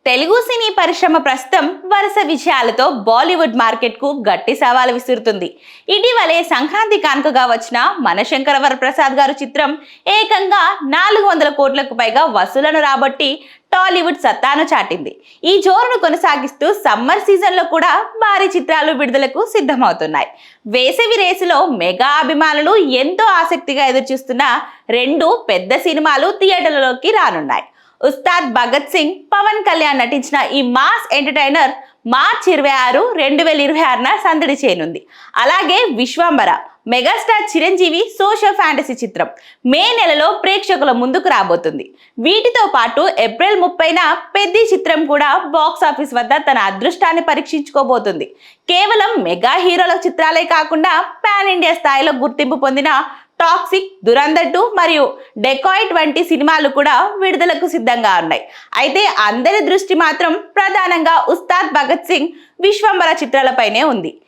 తెలుగు సినీ పరిశ్రమ ప్రస్తుతం వరుస విజయాలతో బాలీవుడ్ మార్కెట్ కు గట్టి సవాలు విసురుతుంది. ఇటీవలే సంక్రాంతి కానుకగా వచ్చిన మనశంకర వరప్రసాద్ గారు చిత్రం ఏకంగా 400 కోట్లకు పైగా వసూలను రాబట్టి టాలీవుడ్ సత్తాను చాటింది. ఈ జోరును కొనసాగిస్తూ సమ్మర్ సీజన్ లో కూడా భారీ చిత్రాలు విడుదలకు సిద్ధమవుతున్నాయి. వేసవి రేసులో మెగా అభిమానులు ఎంతో ఆసక్తిగా ఎదురుచూస్తున్న 2 పెద్ద సినిమాలు థియేటర్లలోకి రానున్నాయి. ఉస్తాద్ భగత్ సింగ్, పవన్ కళ్యాణ్ నటించిన ఈ మాస్ ఎంటర్టైనర్ మార్చి 26, 2026న సందడి చేయనుంది. అలాగే Vishwambhara megastar Chiranjeevi social fantasy చిత్రం మే నెలలో ప్రేక్షకుల ముందుకు రాబోతుంది. వీటితో పాటు ఏప్రిల్ 30న పెద్ది చిత్రం కూడా బాక్స్ ఆఫీస్ వద్ద తన అదృష్టాన్ని పరీక్షించుకోబోతుంది. కేవలం మెగా హీరోల చిత్రాలే కాకుండా పాన్ ఇండియా స్థాయిలో గుర్తింపు పొందిన టాక్సిక్, దురంధర్ 2 మరియు డెకాయిట్ వంటి సినిమాలు కూడా విడుదలకు సిద్ధంగా ఉన్నాయి. అయితే అందరి దృష్టి మాత్రం ప్రధానంగా ఉస్తాద్ భగత్ సింగ్, విశ్వంబర చిత్రాలపైనే ఉంది.